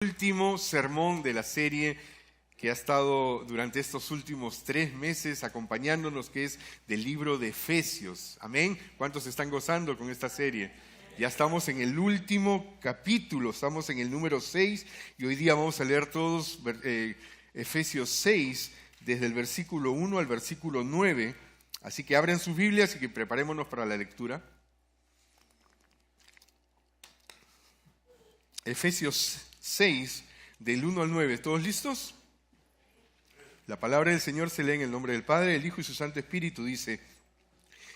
Último sermón de la serie que ha estado durante estos últimos 3 meses acompañándonos, que es del libro de Efesios. Amén. ¿Cuántos están gozando con esta serie? Ya estamos en el último capítulo, estamos en el número 6 y hoy día vamos a leer todos Efesios 6 desde el versículo 1 al versículo 9. Así que abran sus Biblias y que preparémonos para la lectura. Efesios 6, del 1 al 9. ¿Todos listos? La palabra del Señor se lee en el nombre del Padre, del Hijo y su Santo Espíritu. Dice: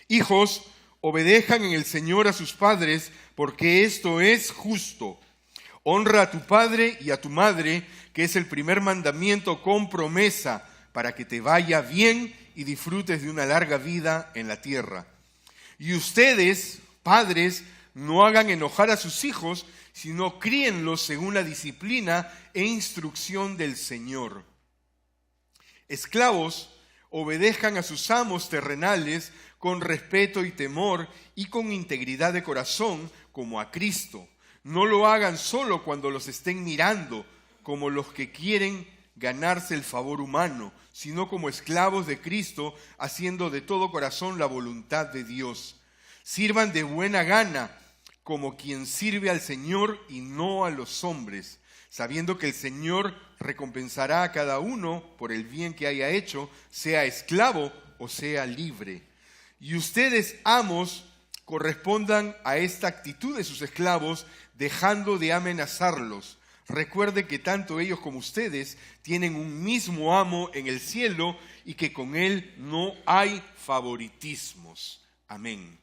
Hijos, obedezcan en el Señor a sus padres, porque esto es justo. Honra a tu padre y a tu madre, que es el primer mandamiento con promesa, para que te vaya bien y disfrutes de una larga vida en la tierra. Y ustedes, padres, no hagan enojar a sus hijos, sino críenlos según la disciplina e instrucción del Señor. Esclavos, obedezcan a sus amos terrenales con respeto y temor y con integridad de corazón, como a Cristo. No lo hagan solo cuando los estén mirando, como los que quieren ganarse el favor humano, sino como esclavos de Cristo, haciendo de todo corazón la voluntad de Dios. Sirvan de buena gana, como quien sirve al Señor y no a los hombres, sabiendo que el Señor recompensará a cada uno por el bien que haya hecho, sea esclavo o sea libre. Y ustedes, amos, correspondan a esta actitud de sus esclavos, dejando de amenazarlos. Recuerde que tanto ellos como ustedes tienen un mismo amo en el cielo y que con él no hay favoritismos. Amén.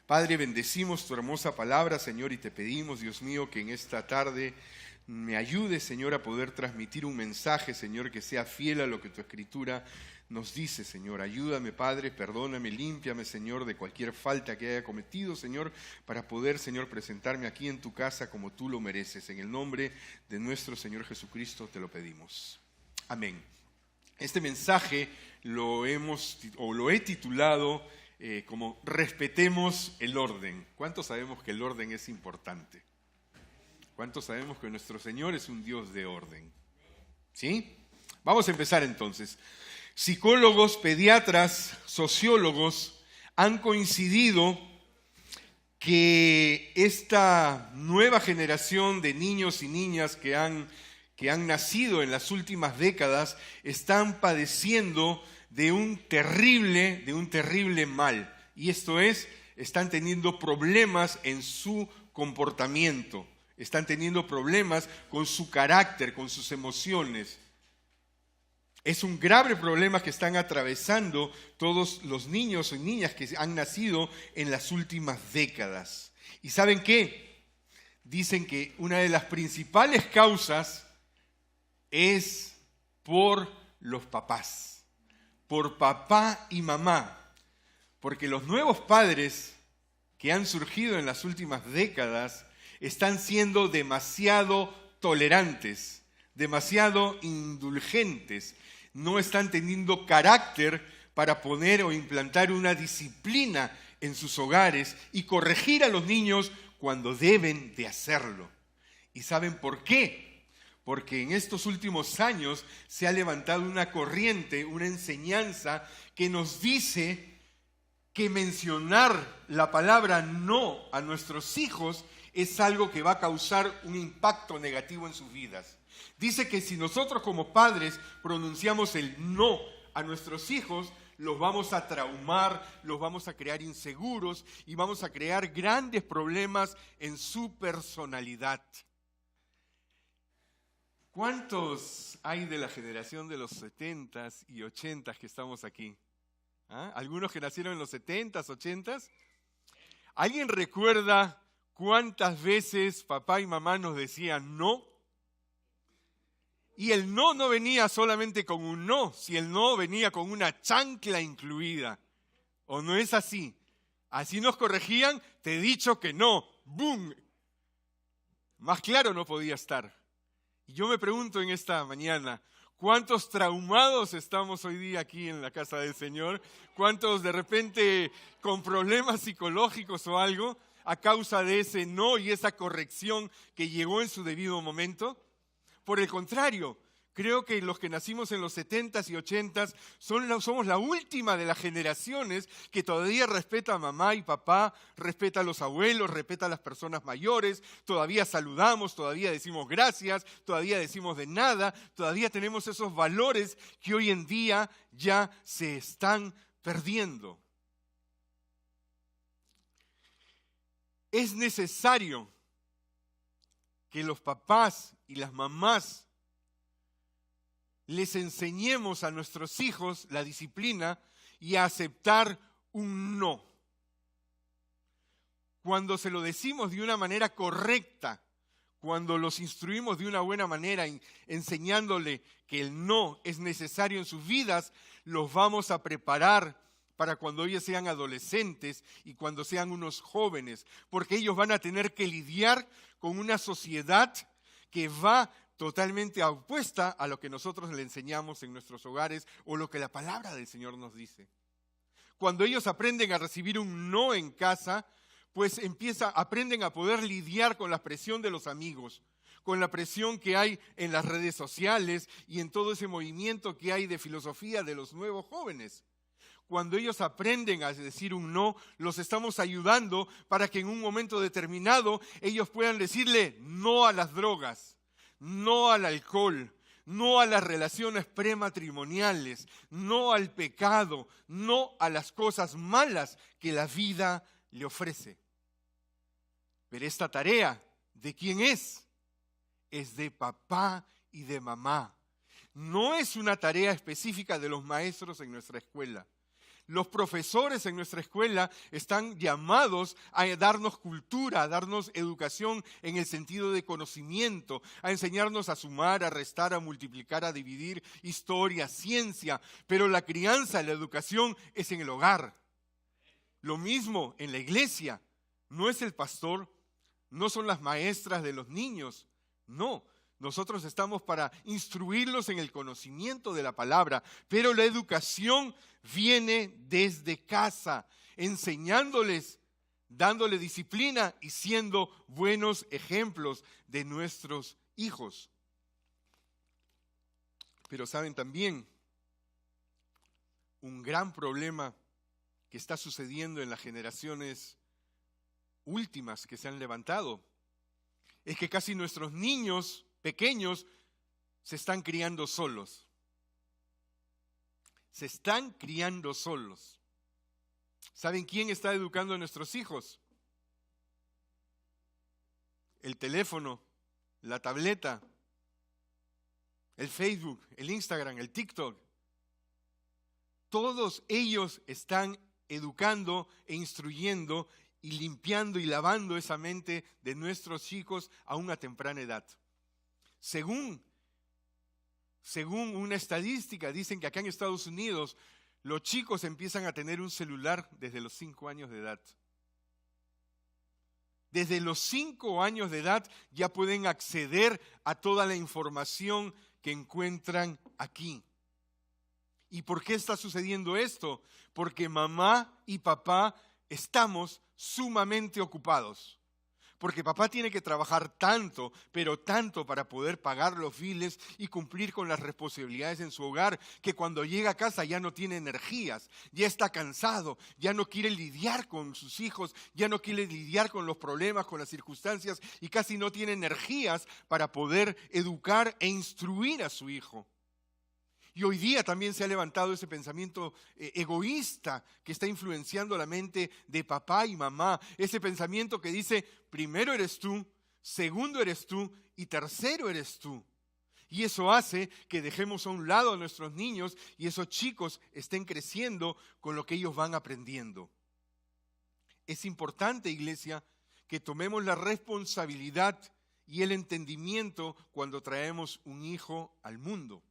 Padre, bendecimos tu hermosa palabra, Señor, y te pedimos, Dios mío, que en esta tarde me ayudes, Señor, a poder transmitir un mensaje, Señor, que sea fiel a lo que tu Escritura nos dice, Señor. Ayúdame, Padre, perdóname, límpiame, Señor, de cualquier falta que haya cometido, Señor, para poder, Señor, presentarme aquí en tu casa como tú lo mereces. En el nombre de nuestro Señor Jesucristo te lo pedimos. Amén. Este mensaje lo he titulado como respetemos el orden. ¿Cuántos sabemos que el orden es importante? ¿Cuántos sabemos que nuestro Señor es un Dios de orden? ¿Sí? Vamos a empezar entonces. Psicólogos, pediatras, sociólogos han coincidido que esta nueva generación de niños y niñas que han nacido en las últimas décadas están padeciendo de un terrible mal. Y esto es, están teniendo problemas en su comportamiento, están teniendo problemas con su carácter, con sus emociones. Es un grave problema que están atravesando todos los niños y niñas que han nacido en las últimas décadas. ¿Y saben qué? Dicen que una de las principales causas es por los papás. Por papá y mamá, porque los nuevos padres que han surgido en las últimas décadas están siendo demasiado tolerantes, demasiado indulgentes, no están teniendo carácter para poner o implantar una disciplina en sus hogares y corregir a los niños cuando deben de hacerlo. ¿Y saben por qué? Porque en estos últimos años se ha levantado una corriente, una enseñanza que nos dice que mencionar la palabra no a nuestros hijos es algo que va a causar un impacto negativo en sus vidas. Dice que si nosotros como padres pronunciamos el no a nuestros hijos, los vamos a traumar, los vamos a crear inseguros y vamos a crear grandes problemas en su personalidad. ¿Cuántos hay de la generación de los 70s y 80s que estamos aquí? ¿Ah? ¿Algunos que nacieron en los 70s, 80s? ¿Alguien recuerda cuántas veces papá y mamá nos decían no? Y el no venía solamente con un no, si el no venía con una chancla incluida. ¿O no es así? Así nos corregían, te he dicho que no, ¡boom! Más claro no podía estar. Y yo me pregunto en esta mañana, ¿cuántos traumados estamos hoy día aquí en la casa del Señor? ¿Cuántos de repente con problemas psicológicos o algo a causa de ese no y esa corrección que llegó en su debido momento? Por el contrario, creo que los que nacimos en los 70s y 80s somos la última de las generaciones que todavía respeta a mamá y papá, respeta a los abuelos, respeta a las personas mayores, todavía saludamos, todavía decimos gracias, todavía decimos de nada, todavía tenemos esos valores que hoy en día ya se están perdiendo. Es necesario que los papás y las mamás les enseñemos a nuestros hijos la disciplina y a aceptar un no. Cuando se lo decimos de una manera correcta, cuando los instruimos de una buena manera, enseñándole que el no es necesario en sus vidas, los vamos a preparar para cuando ellos sean adolescentes y cuando sean unos jóvenes, porque ellos van a tener que lidiar con una sociedad que va totalmente opuesta a lo que nosotros le enseñamos en nuestros hogares o lo que la palabra del Señor nos dice. Cuando ellos aprenden a recibir un no en casa, pues aprenden a poder lidiar con la presión de los amigos, con la presión que hay en las redes sociales y en todo ese movimiento que hay de filosofía de los nuevos jóvenes. Cuando ellos aprenden a decir un no, los estamos ayudando para que en un momento determinado ellos puedan decirle no a las drogas, no al alcohol, no a las relaciones prematrimoniales, no al pecado, no a las cosas malas que la vida le ofrece. Pero esta tarea, ¿de quién es? Es de papá y de mamá. No es una tarea específica de los maestros en nuestra escuela. Los profesores en nuestra escuela están llamados a darnos cultura, a darnos educación en el sentido de conocimiento, a enseñarnos a sumar, a restar, a multiplicar, a dividir, historia, ciencia. Pero la crianza, la educación es en el hogar. Lo mismo en la iglesia. No es el pastor, no son las maestras de los niños, no. Nosotros estamos para instruirlos en el conocimiento de la palabra, pero la educación viene desde casa, enseñándoles, dándole disciplina y siendo buenos ejemplos de nuestros hijos. Pero saben también, un gran problema que está sucediendo en las generaciones últimas que se han levantado es que casi nuestros niños pequeños se están criando solos. Se están criando solos. ¿Saben quién está educando a nuestros hijos? El teléfono, la tableta, el Facebook, el Instagram, el TikTok. Todos ellos están educando e instruyendo y limpiando y lavando esa mente de nuestros chicos a una temprana edad. Según una estadística, dicen que acá en Estados Unidos los chicos empiezan a tener un celular desde los 5 años de edad. Desde los 5 años de edad ya pueden acceder a toda la información que encuentran aquí. ¿Y por qué está sucediendo esto? Porque mamá y papá estamos sumamente ocupados. Porque papá tiene que trabajar tanto, pero tanto para poder pagar los biles y cumplir con las responsabilidades en su hogar, que cuando llega a casa ya no tiene energías, ya está cansado, ya no quiere lidiar con sus hijos, ya no quiere lidiar con los problemas, con las circunstancias y casi no tiene energías para poder educar e instruir a su hijo. Y hoy día también se ha levantado ese pensamiento egoísta que está influenciando la mente de papá y mamá. Ese pensamiento que dice, primero eres tú, segundo eres tú y tercero eres tú. Y eso hace que dejemos a un lado a nuestros niños y esos chicos estén creciendo con lo que ellos van aprendiendo. Es importante, iglesia, que tomemos la responsabilidad y el entendimiento cuando traemos un hijo al mundo.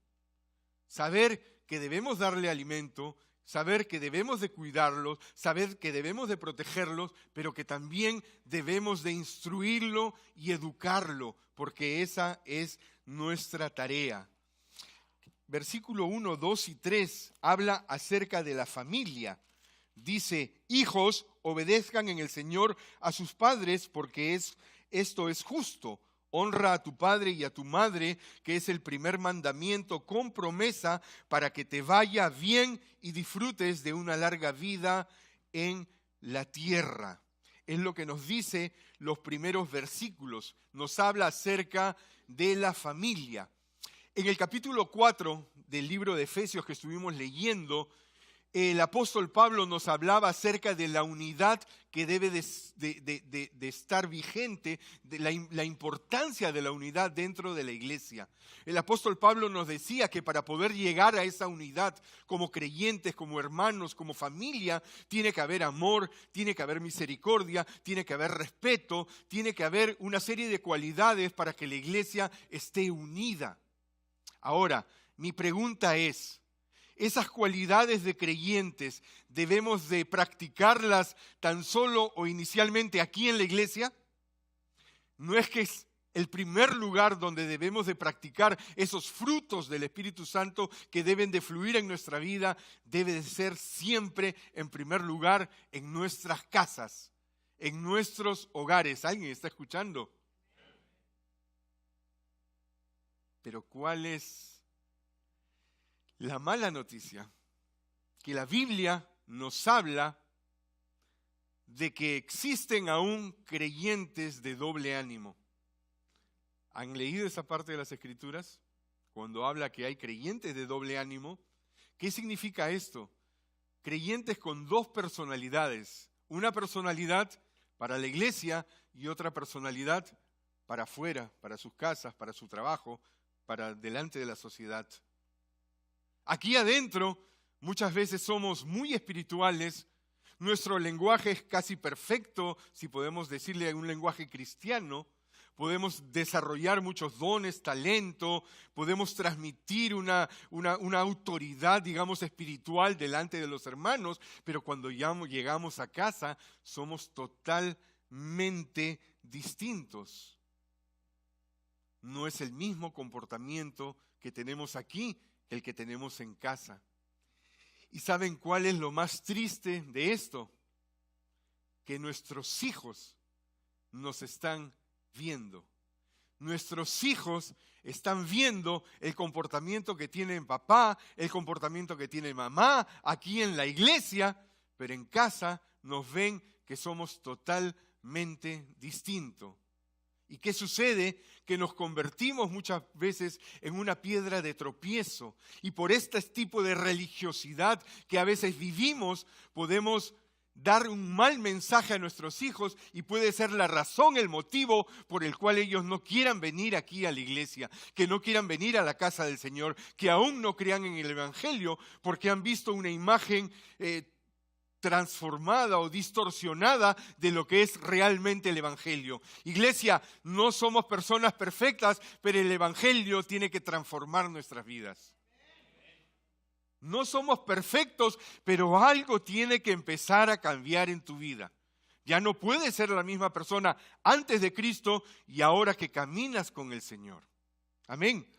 Saber que debemos darle alimento, saber que debemos de cuidarlos, saber que debemos de protegerlos, pero que también debemos de instruirlo y educarlo, porque esa es nuestra tarea. Versículo 1, 2 y 3 habla acerca de la familia. Dice, hijos, obedezcan en el Señor a sus padres, porque esto es justo. Honra a tu padre y a tu madre, que es el primer mandamiento con promesa para que te vaya bien y disfrutes de una larga vida en la tierra. Es lo que nos dice los primeros versículos. Nos habla acerca de la familia. En el capítulo 4 del libro de Efesios que estuvimos leyendo, el apóstol Pablo nos hablaba acerca de la unidad que debe de estar vigente, de la importancia de la unidad dentro de la iglesia. El apóstol Pablo nos decía que para poder llegar a esa unidad como creyentes, como hermanos, como familia, tiene que haber amor, tiene que haber misericordia, tiene que haber respeto, tiene que haber una serie de cualidades para que la iglesia esté unida. Ahora, mi pregunta es, ¿esas cualidades de creyentes debemos de practicarlas tan solo o inicialmente aquí en la iglesia? ¿No es que es el primer lugar donde debemos de practicar esos frutos del Espíritu Santo que deben de fluir en nuestra vida? Debe de ser siempre en primer lugar en nuestras casas, en nuestros hogares. ¿Alguien está escuchando? Pero ¿cuál es la mala noticia? Que la Biblia nos habla de que existen aún creyentes de doble ánimo. ¿Han leído esa parte de las Escrituras? Cuando habla que hay creyentes de doble ánimo, ¿qué significa esto? Creyentes con dos personalidades. Una personalidad para la iglesia y otra personalidad para afuera, para sus casas, para su trabajo, para delante de la sociedad. Aquí adentro muchas veces somos muy espirituales, nuestro lenguaje es casi perfecto, si podemos decirle un lenguaje cristiano, podemos desarrollar muchos dones, talento, podemos transmitir una autoridad, digamos, espiritual delante de los hermanos, pero cuando llegamos a casa somos totalmente distintos. No es el mismo comportamiento que tenemos aquí que el que tenemos en casa. ¿Y saben cuál es lo más triste de esto? Que nuestros hijos nos están viendo. Nuestros hijos están viendo el comportamiento que tiene papá, el comportamiento que tiene mamá, aquí en la iglesia, pero en casa nos ven que somos totalmente distintos. ¿Y qué sucede? Que nos convertimos muchas veces en una piedra de tropiezo. Y por este tipo de religiosidad que a veces vivimos, podemos dar un mal mensaje a nuestros hijos y puede ser la razón, el motivo por el cual ellos no quieran venir aquí a la iglesia, que no quieran venir a la casa del Señor, que aún no crean en el Evangelio porque han visto una imagen transformada o distorsionada de lo que es realmente el Evangelio. Iglesia, no somos personas perfectas, pero el Evangelio tiene que transformar nuestras vidas. No somos perfectos, pero algo tiene que empezar a cambiar en tu vida. Ya no puedes ser la misma persona antes de Cristo y ahora que caminas con el Señor. Amén.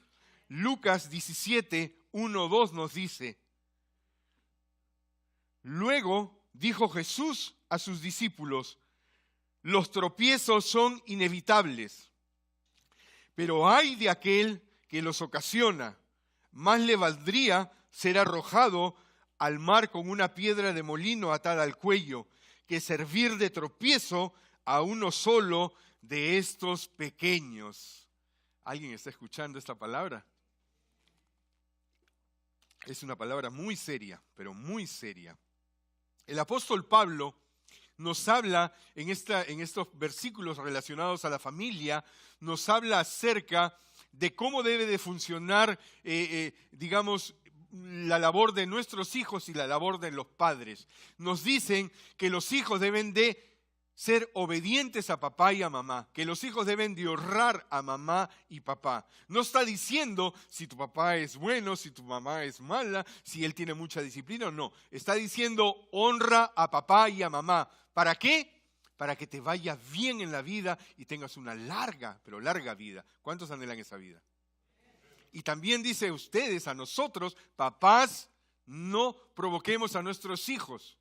Lucas 17, 1, 2 nos dice: luego dijo Jesús a sus discípulos: los tropiezos son inevitables, pero ay de aquel que los ocasiona. Más le valdría ser arrojado al mar con una piedra de molino atada al cuello, que servir de tropiezo a uno solo de estos pequeños. ¿Alguien está escuchando esta palabra? Es una palabra muy seria, pero muy seria. El apóstol Pablo nos habla en estos versículos relacionados a la familia, nos habla acerca de cómo debe de funcionar, digamos, la labor de nuestros hijos y la labor de los padres. Nos dicen que los hijos deben de ser obedientes a papá y a mamá, que los hijos deben de honrar a mamá y papá. No está diciendo si tu papá es bueno, si tu mamá es mala, si él tiene mucha disciplina o no. Está diciendo honra a papá y a mamá. ¿Para qué? Para que te vaya bien en la vida y tengas una larga, pero larga vida. ¿Cuántos anhelan esa vida? Y también dice ustedes, a nosotros, papás, no provoquemos a nuestros hijos.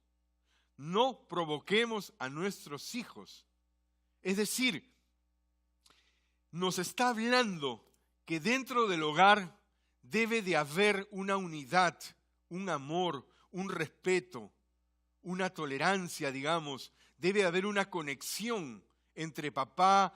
No provoquemos a nuestros hijos. Es decir, nos está hablando que dentro del hogar debe de haber una unidad, un amor, un respeto, una tolerancia, digamos. Debe haber una conexión entre papá,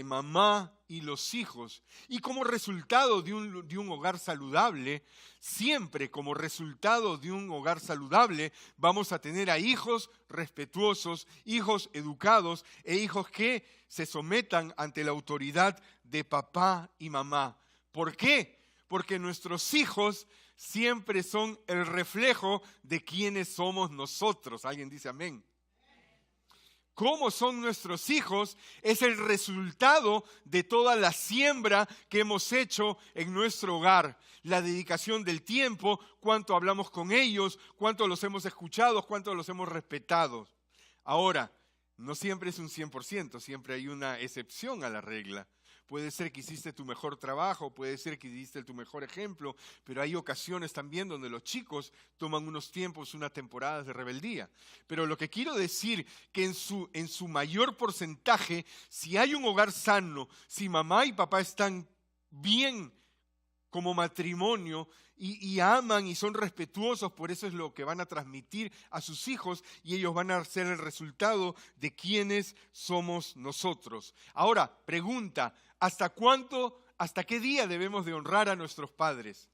mamá y los hijos. Y como resultado de un hogar saludable, siempre como resultado de un hogar saludable, vamos a tener a hijos respetuosos, hijos educados e hijos que se sometan ante la autoridad de papá y mamá. ¿Por qué? Porque nuestros hijos siempre son el reflejo de quiénes somos nosotros. ¿Alguien dice amén? Cómo son nuestros hijos es el resultado de toda la siembra que hemos hecho en nuestro hogar. La dedicación del tiempo, cuánto hablamos con ellos, cuánto los hemos escuchado, cuánto los hemos respetado. Ahora, no siempre es un 100%, siempre hay una excepción a la regla. Puede ser que hiciste tu mejor trabajo, puede ser que diste tu mejor ejemplo, pero hay ocasiones también donde los chicos toman unos tiempos, unas temporadas de rebeldía. Pero lo que quiero decir que en su mayor porcentaje, si hay un hogar sano, si mamá y papá están bien como matrimonio y aman y son respetuosos, por eso es lo que van a transmitir a sus hijos y ellos van a ser el resultado de quienes somos nosotros. Ahora, pregunta, ¿hasta qué día debemos de honrar a nuestros padres?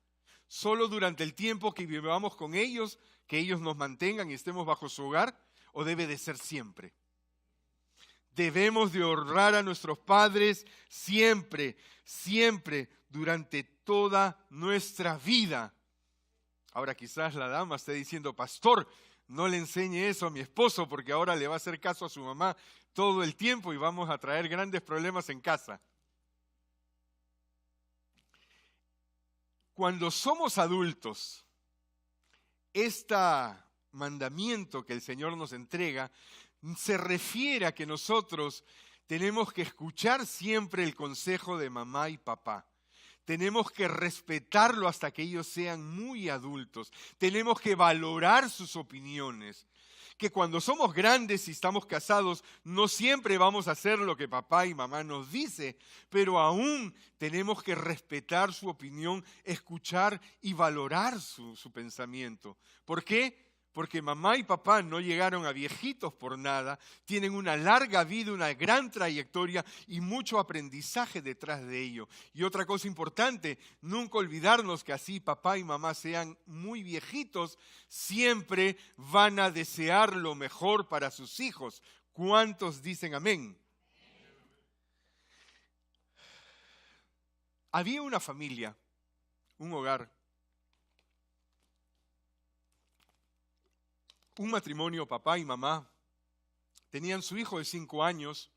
¿Solo durante el tiempo que vivamos con ellos, que ellos nos mantengan y estemos bajo su hogar? ¿O debe de ser siempre? Debemos de honrar a nuestros padres siempre, siempre, durante toda nuestra vida. Ahora quizás la dama esté diciendo, pastor, no le enseñe eso a mi esposo porque ahora le va a hacer caso a su mamá todo el tiempo y vamos a traer grandes problemas en casa. Cuando somos adultos, este mandamiento que el Señor nos entrega se refiere a que nosotros tenemos que escuchar siempre el consejo de mamá y papá. Tenemos que respetarlo hasta que ellos sean muy adultos. Tenemos que valorar sus opiniones. Que cuando somos grandes y estamos casados, no siempre vamos a hacer lo que papá y mamá nos dice, pero aún tenemos que respetar su opinión, escuchar y valorar su pensamiento. ¿Por qué? Porque mamá y papá no llegaron a viejitos por nada, tienen una larga vida, una gran trayectoria y mucho aprendizaje detrás de ello. Y otra cosa importante, nunca olvidarnos que así papá y mamá sean muy viejitos, siempre van a desear lo mejor para sus hijos. ¿Cuántos dicen amén? Había una familia, un hogar, un matrimonio, papá y mamá, tenían su hijo de 5 años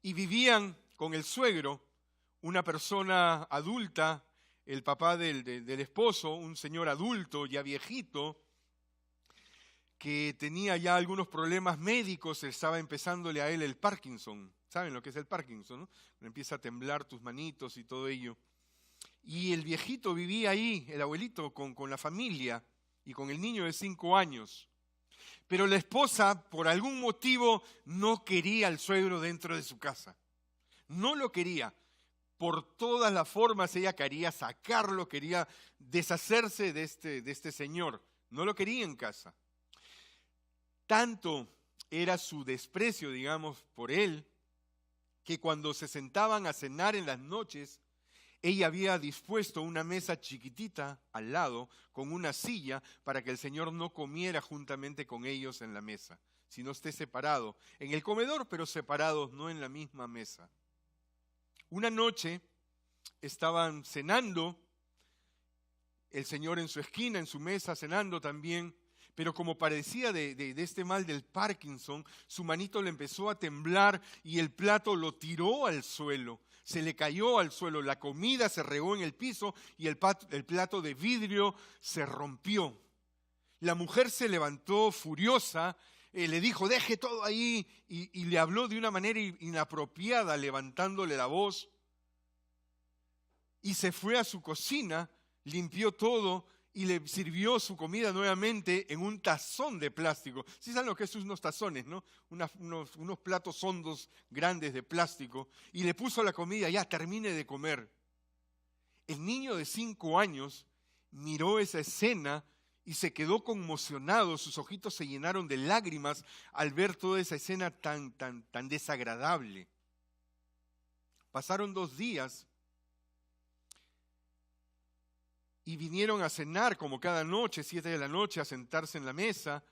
y vivían con el suegro, una persona adulta, el papá del esposo, un señor adulto, ya viejito, que tenía ya algunos problemas médicos, estaba empezándole a él el Parkinson. ¿Saben lo que es el Parkinson, no? Empieza a temblar tus manitos y todo ello. Y el viejito vivía ahí, el abuelito, con la familia y con el niño de 5 años. Pero la esposa, por algún motivo, no quería al suegro dentro de su casa. No lo quería. Por todas las formas ella quería sacarlo, quería deshacerse de este señor. No lo quería en casa. Tanto era su desprecio, digamos, por él, que cuando se sentaban a cenar en las noches, ella había dispuesto una mesa chiquitita al lado con una silla para que el Señor no comiera juntamente con ellos en la mesa, sino esté separado en el comedor, pero separados, no en la misma mesa. Una noche estaban cenando, el Señor en su esquina, en su mesa, cenando también, pero como padecía de este mal del Parkinson, su manito le empezó a temblar y el plato lo tiró al suelo. Se le cayó al suelo, la comida se regó en el piso y el plato de vidrio se rompió. La mujer se levantó furiosa, le dijo, deje todo ahí, y le habló de una manera inapropiada, levantándole la voz. Y se fue a su cocina, limpió todo y le sirvió su comida nuevamente en un tazón de plástico. ¿Sí saben lo que es unos tazones, no? Unos platos hondos grandes de plástico. Y le puso la comida, ya termine de comer. El niño de 5 años miró esa escena y se quedó conmocionado. Sus ojitos se llenaron de lágrimas al ver toda esa escena tan desagradable. Pasaron 2 días y vinieron a cenar como cada noche, 7 de la noche, a sentarse en la mesa.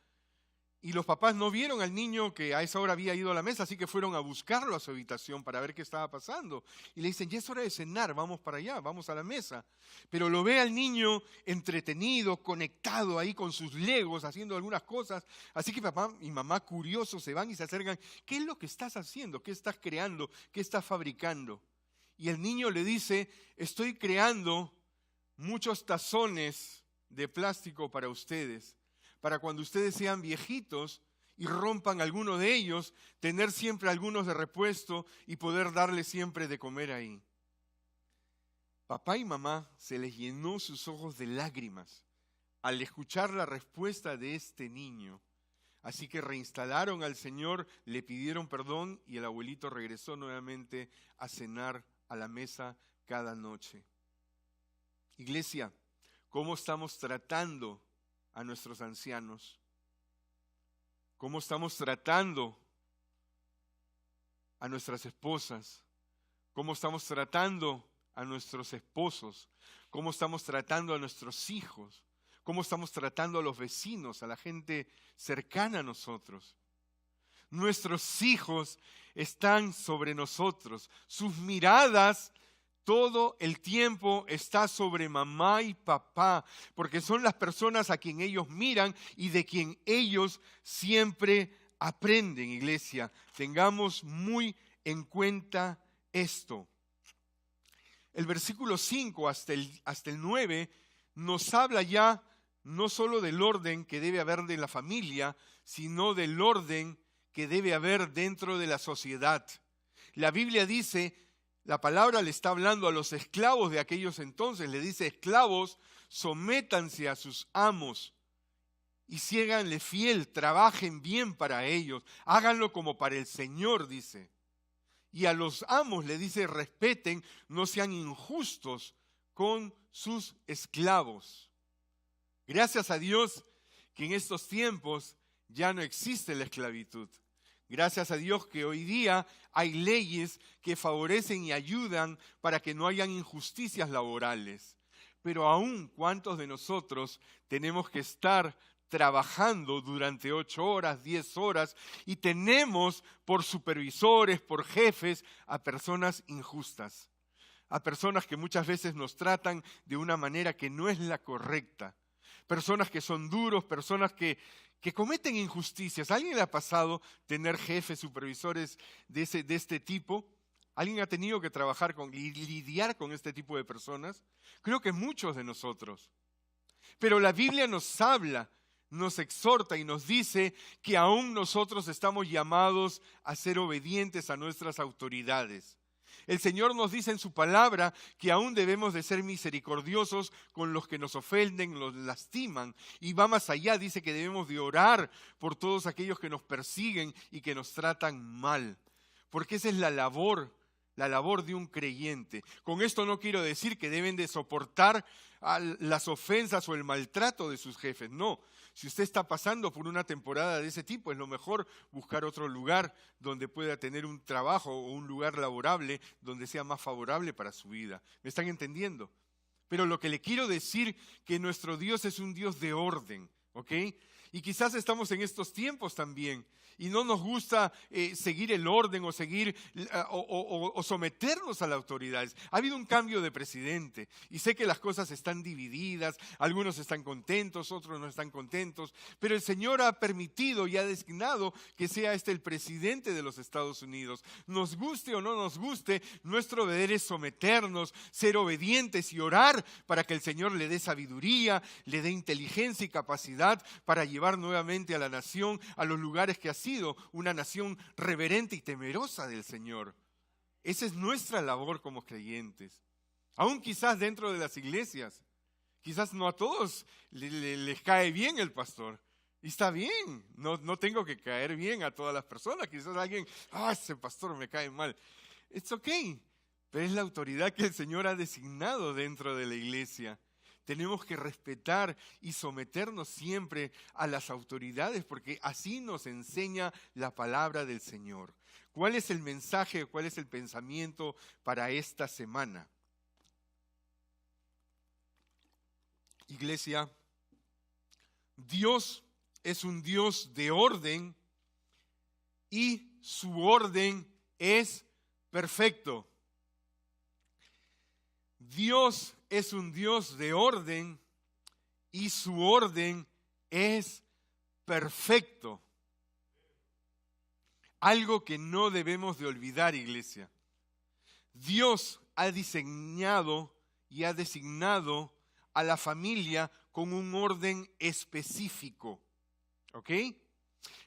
Y los papás no vieron al niño que a esa hora había ido a la mesa, así que fueron a buscarlo a su habitación para ver qué estaba pasando. Y le dicen, ya es hora de cenar, vamos para allá, vamos a la mesa. Pero lo ve al niño entretenido, conectado ahí con sus legos, haciendo algunas cosas. Así que papá y mamá, curiosos, se van y se acercan. ¿Qué es lo que estás haciendo? ¿Qué estás creando? ¿Qué estás fabricando? Y el niño le dice, estoy creando muchos tazones de plástico para ustedes, para cuando ustedes sean viejitos y rompan alguno de ellos, tener siempre algunos de repuesto y poder darles siempre de comer ahí. Papá y mamá se les llenó sus ojos de lágrimas al escuchar la respuesta de este niño. Así que reinstalaron al Señor, le pidieron perdón y el abuelito regresó nuevamente a cenar a la mesa cada noche. Iglesia, ¿cómo estamos tratando a nuestros ancianos? ¿Cómo estamos tratando a nuestras esposas? ¿Cómo estamos tratando a nuestros esposos? ¿Cómo estamos tratando a nuestros hijos? ¿Cómo estamos tratando a los vecinos, a la gente cercana a nosotros? Nuestros hijos están sobre nosotros. Sus miradas todo el tiempo está sobre mamá y papá, porque son las personas a quien ellos miran y de quien ellos siempre aprenden, iglesia. Tengamos muy en cuenta esto. El versículo 5 hasta el 9 nos habla ya no solo del orden que debe haber de la familia, sino del orden que debe haber dentro de la sociedad. La Biblia dice, la palabra le está hablando a los esclavos de aquellos entonces, le dice, esclavos, sométanse a sus amos y síganle fiel, trabajen bien para ellos, háganlo como para el Señor, dice. Y a los amos le dice, respeten, no sean injustos con sus esclavos. Gracias a Dios que en estos tiempos ya no existe la esclavitud. Gracias a Dios que hoy día hay leyes que favorecen y ayudan para que no hayan injusticias laborales. Pero aún, ¿cuántos de nosotros tenemos que estar trabajando durante 8 horas, 10 horas y tenemos por supervisores, por jefes a personas injustas? A personas que muchas veces nos tratan de una manera que no es la correcta. Personas que son duros, personas que cometen injusticias. ¿A alguien le ha pasado tener jefes, supervisores de este tipo? ¿Alguien ha tenido que trabajar y lidiar con este tipo de personas? Creo que muchos de nosotros. Pero la Biblia nos habla, nos exhorta y nos dice que aún nosotros estamos llamados a ser obedientes a nuestras autoridades. El Señor nos dice en su palabra que aún debemos de ser misericordiosos con los que nos ofenden, los lastiman. Y va más allá, dice que debemos de orar por todos aquellos que nos persiguen y que nos tratan mal. Porque esa es la labor de un creyente. Con esto no quiero decir que deben de soportar las ofensas o el maltrato de sus jefes. No, si usted está pasando por una temporada de ese tipo, es lo mejor buscar otro lugar donde pueda tener un trabajo o un lugar laborable donde sea más favorable para su vida. ¿Me están entendiendo? Pero lo que le quiero decir que nuestro Dios es un Dios de orden, ¿ok? Y quizás estamos en estos tiempos también y no nos gusta seguir el orden o seguir o someternos a las autoridades. Ha habido un cambio de presidente y sé que las cosas están divididas, algunos están contentos, otros no están contentos, pero el Señor ha permitido y ha designado que sea este el presidente de los Estados Unidos. Nos guste o no nos guste, nuestro deber es someternos, ser obedientes y orar para que el Señor le dé sabiduría, le dé inteligencia y capacidad para llevar nuevamente a la nación a los lugares que ha sido una nación reverente y temerosa del Señor. Esa es nuestra labor como creyentes. Aún quizás dentro de las iglesias, Quizás no a todos les cae bien el pastor. Y está bien, no tengo que caer bien a todas las personas. Quizás alguien, ese pastor me cae mal. It's okay, pero es la autoridad que el Señor ha designado dentro de la iglesia. Tenemos que respetar y someternos siempre a las autoridades porque así nos enseña la palabra del Señor. ¿Cuál es el mensaje, cuál es el pensamiento para esta semana? Iglesia, Dios es un Dios de orden y su orden es perfecto. Dios es un Dios de orden y su orden es perfecto. Algo que no debemos de olvidar, iglesia. Dios ha diseñado y ha designado a la familia con un orden específico. ¿Ok?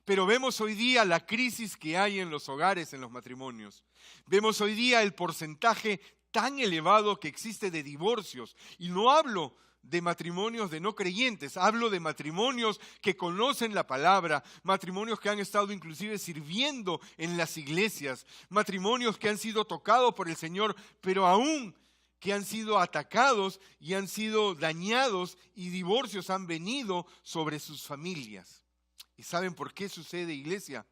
Pero vemos hoy día la crisis que hay en los hogares, en los matrimonios. Vemos hoy día el porcentaje tan elevado que existe de divorcios. Y no hablo de matrimonios de no creyentes, hablo de matrimonios que conocen la palabra, matrimonios que han estado inclusive sirviendo en las iglesias, matrimonios que han sido tocados por el Señor, pero aún que han sido atacados y han sido dañados y divorcios han venido sobre sus familias. ¿Y saben por qué sucede, iglesia?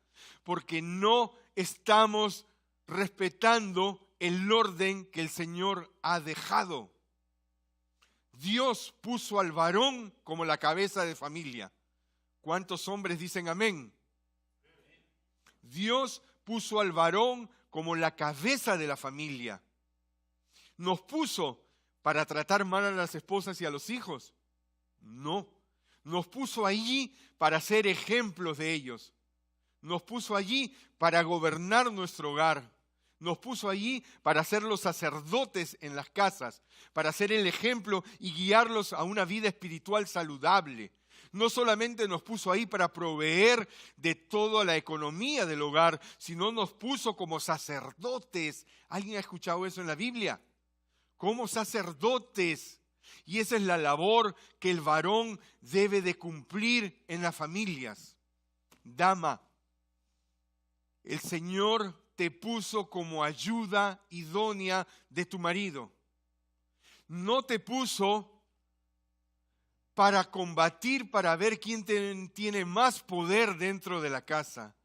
Porque no estamos respetando el orden que el Señor ha dejado. Dios puso al varón como la cabeza de familia. ¿Cuántos hombres dicen amén? Dios puso al varón como la cabeza de la familia. ¿Nos puso para tratar mal a las esposas y a los hijos? No. Nos puso allí para ser ejemplos de ellos. Nos puso allí para gobernar nuestro hogar. Nos puso allí para ser los sacerdotes en las casas, para ser el ejemplo y guiarlos a una vida espiritual saludable. No solamente nos puso ahí para proveer de toda la economía del hogar, sino nos puso como sacerdotes. ¿Alguien ha escuchado eso en la Biblia? Como sacerdotes. Y esa es la labor que el varón debe de cumplir en las familias. Dama, el Señor te puso como ayuda idónea de tu marido. No te puso para combatir, para ver quién tiene más poder dentro de la casa.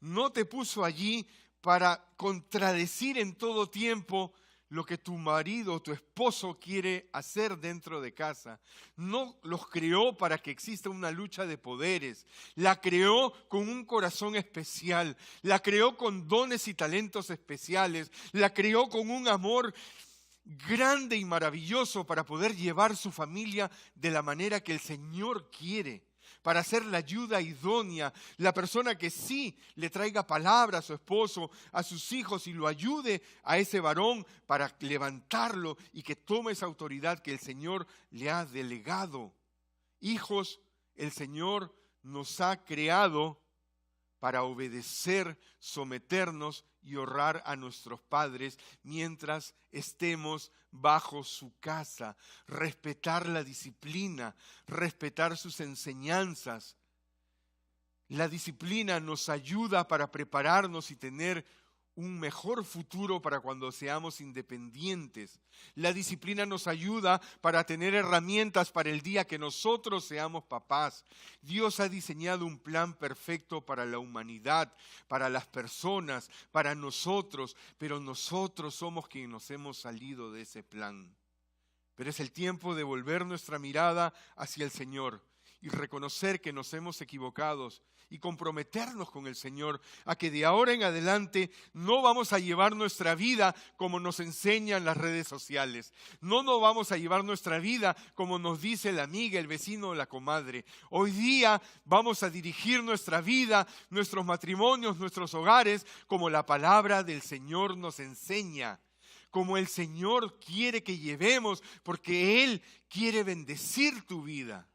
No te puso allí para contradecir en todo tiempo lo que tu marido o tu esposo quiere hacer dentro de casa. No los creó para que exista una lucha de poderes. La creó con un corazón especial. La creó con dones y talentos especiales. La creó con un amor grande y maravilloso para poder llevar su familia de la manera que el Señor quiere. Para ser la ayuda idónea, la persona que sí le traiga palabra a su esposo, a sus hijos y lo ayude a ese varón para levantarlo y que tome esa autoridad que el Señor le ha delegado. Hijos, el Señor nos ha creado para obedecer, someternos y honrar a nuestros padres mientras estemos bajo su casa. Respetar la disciplina, respetar sus enseñanzas. La disciplina nos ayuda para prepararnos y tener un mejor futuro para cuando seamos independientes. La disciplina nos ayuda para tener herramientas para el día que nosotros seamos papás. Dios ha diseñado un plan perfecto para la humanidad, para las personas, para nosotros, pero nosotros somos quienes nos hemos salido de ese plan. Pero es el tiempo de volver nuestra mirada hacia el Señor y reconocer que nos hemos equivocado y comprometernos con el Señor a que de ahora en adelante no vamos a llevar nuestra vida como nos enseñan las redes sociales. No nos vamos a llevar nuestra vida como nos dice la amiga, el vecino o la comadre. Hoy día vamos a dirigir nuestra vida, nuestros matrimonios, nuestros hogares, como la palabra del Señor nos enseña. Como el Señor quiere que llevemos, porque Él quiere bendecir tu vida.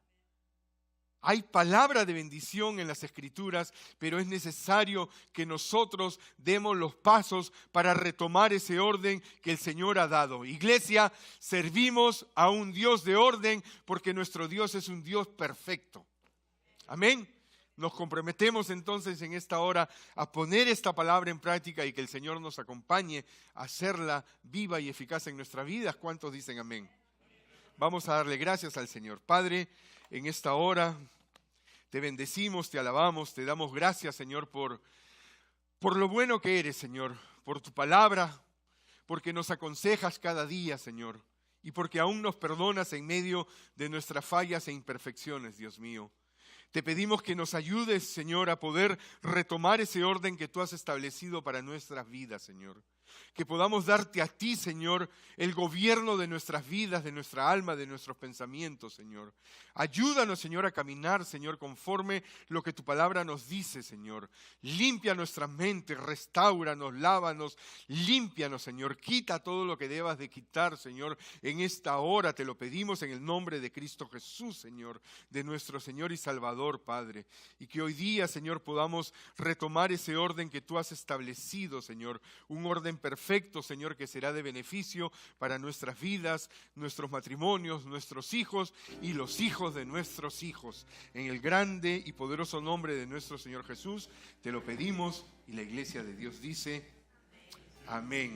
Hay palabra de bendición en las Escrituras, pero es necesario que nosotros demos los pasos para retomar ese orden que el Señor ha dado. Iglesia, servimos a un Dios de orden porque nuestro Dios es un Dios perfecto. Amén. Nos comprometemos entonces en esta hora a poner esta palabra en práctica y que el Señor nos acompañe a hacerla viva y eficaz en nuestras vidas. ¿Cuántos dicen amén? Vamos a darle gracias al Señor. Padre, en esta hora te bendecimos, te alabamos, te damos gracias, Señor, por lo bueno que eres, Señor, por tu palabra, porque nos aconsejas cada día, Señor, y porque aún nos perdonas en medio de nuestras fallas e imperfecciones, Dios mío. Te pedimos que nos ayudes, Señor, a poder retomar ese orden que tú has establecido para nuestras vidas, Señor. Que podamos darte a ti, Señor, el gobierno de nuestras vidas, de nuestra alma, de nuestros pensamientos, Señor. Ayúdanos, Señor, a caminar, Señor, conforme lo que tu palabra nos dice, Señor. Limpia nuestras mentes, restáuranos, lávanos, límpianos, Señor. Quita todo lo que debas de quitar, Señor. En esta hora te lo pedimos en el nombre de Cristo Jesús, Señor, de nuestro Señor y Salvador, Padre. Y que hoy día, Señor, podamos retomar ese orden que tú has establecido, Señor. Un orden perfecto, Señor, que será de beneficio para nuestras vidas, nuestros matrimonios, nuestros hijos y los hijos de nuestros hijos. En el grande y poderoso nombre de nuestro Señor Jesús, te lo pedimos y la iglesia de Dios dice, amén.